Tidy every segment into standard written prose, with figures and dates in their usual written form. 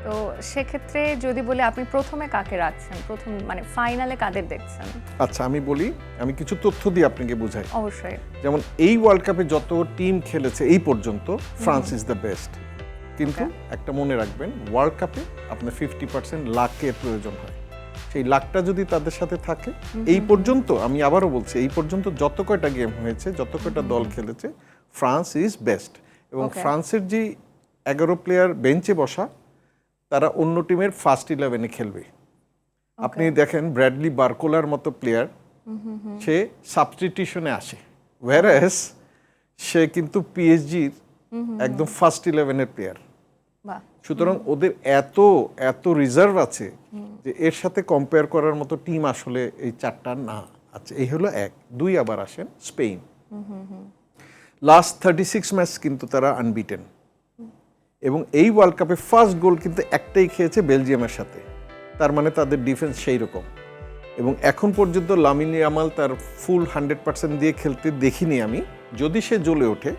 তো সেক্ষেত্রে যদি বলি আপনি প্রথমে কাকে রাখছেন, প্রথম মানে ফাইনালে কাদের দেখছেন? আচ্ছা আমি বলি, আমি কিছু তথ্য দিয়ে আপনাকে বোঝাই। অবশ্যই। যেমন এই ওয়ার্ল্ড কাপে যত টিম খেলেছে এই পর্যন্ত ফ্রান্স ইজ দ্য বেস্ট, কিন্তু একটা মনে রাখবেন ওয়ার্ল্ড কাপে আপনার 50% লাকের প্রয়োজন হয়। সেই লাকটা যদি তাদের সাথে থাকে, এই পর্যন্ত আমি আবারও বলছি, এই পর্যন্ত যত কয়টা গেম হয়েছে, যত কয়টা দল খেলেছে, ফ্রান্স ইজ বেস্ট। এবং ফ্রান্সের যে 11 প্লেয়ার বেঞ্চে বসা, তারা অন্য টিমের ফার্স্ট 11-এ খেলবে। আপনি দেখেন ব্র্যাডলি বার্কোলার মতো প্লেয়ার, সে সাবস্টিটিউশনে আসে, ওয়্যারএস সে কিন্তু পিএসজির একদম ফার্স্ট 11-এর প্লেয়ার। সুতরাং ওদের এত এত রিজার্ভ আছে যে এর সাথে কম্পেয়ার করার মতো টিম আসলে এই চারটা না। আচ্ছা, এই হলো এক। দুই, আবার আসেন স্পেন। লাস্ট 36 ম্যাচ কিন্তু তারা আনবিটেন, এবং এই ওয়ার্ল্ড কাপে ফার্স্ট গোল কিন্তু একটাই খেয়েছে বেলজিয়ামের সাথে। তার মানে তাদের ডিফেন্স সেই রকম। এবং এখন পর্যন্ত লামিন ইয়ামাল তার ফুল 100% দিয়ে খেলতে দেখিনি আমি, যদি সে জ্বলে ওঠে।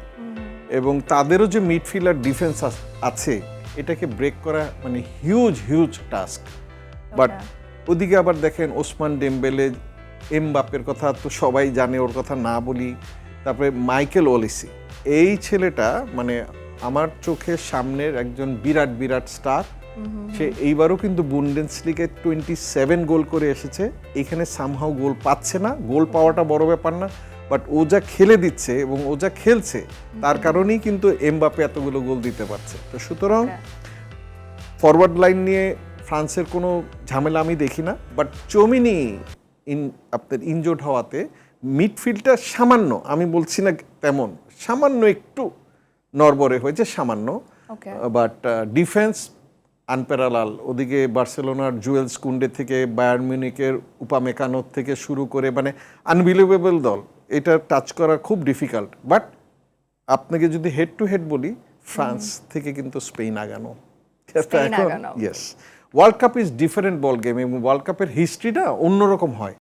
এবং তাদেরও যে মিডফিল্ডার ডিফেন্স আছে, এটাকে ব্রেক করা মানে হিউজ টাস্ক। বাট ওদিকে আবার দেখেন ওসমান ডেম্বেলে, এমবাপ্পের কথা তো সবাই জানে, ওর কথা না বলি। তারপরে মাইকেল ওলিসি, এই ছেলেটা মানে আমার চোখের সামনের একজন বিরাট স্টার। সে এইবারও কিন্তু বুন্ডেসলিগে 27 গোল করে এসেছে। এখানে সামহাও গোল পাচ্ছে না, গোল পাওয়াটা বড় ব্যাপার না, বাট ও যা খেলে দিচ্ছে এবং ও যা খেলছে তার কারণেই কিন্তু এমবাপ্পে এতগুলো গোল দিতে পারছে। তো সুতরাং ফরওয়ার্ড লাইন নিয়ে ফ্রান্সের কোনো ঝামেলা আমি দেখি না। বাট চৌমিনি আপনার ইনজোর্ড হওয়াতে মিডফিল্ডটা সামান্য, আমি বলছি না তেমন, সামান্য একটু নড়বড়ে হয়েছে, সামান্য। But defence unparalleled. ওদিকে বার্সেলোনার জুয়েলস কুন্ডে থেকে বায়ার্ন মিউনিকের উপামেকানো থেকে শুরু করে মানে আনবিলিভেবল দল, এটা টাচ করা খুব ডিফিকাল্ট। বাট আপনাকে যদি হেড টু হেড বলি, ফ্রান্স থেকে কিন্তু স্পেন আগানো। Yes, world cup is different ball game, এবং ওয়ার্ল্ড কাপের হিস্ট্রিটা অন্যরকম হয়।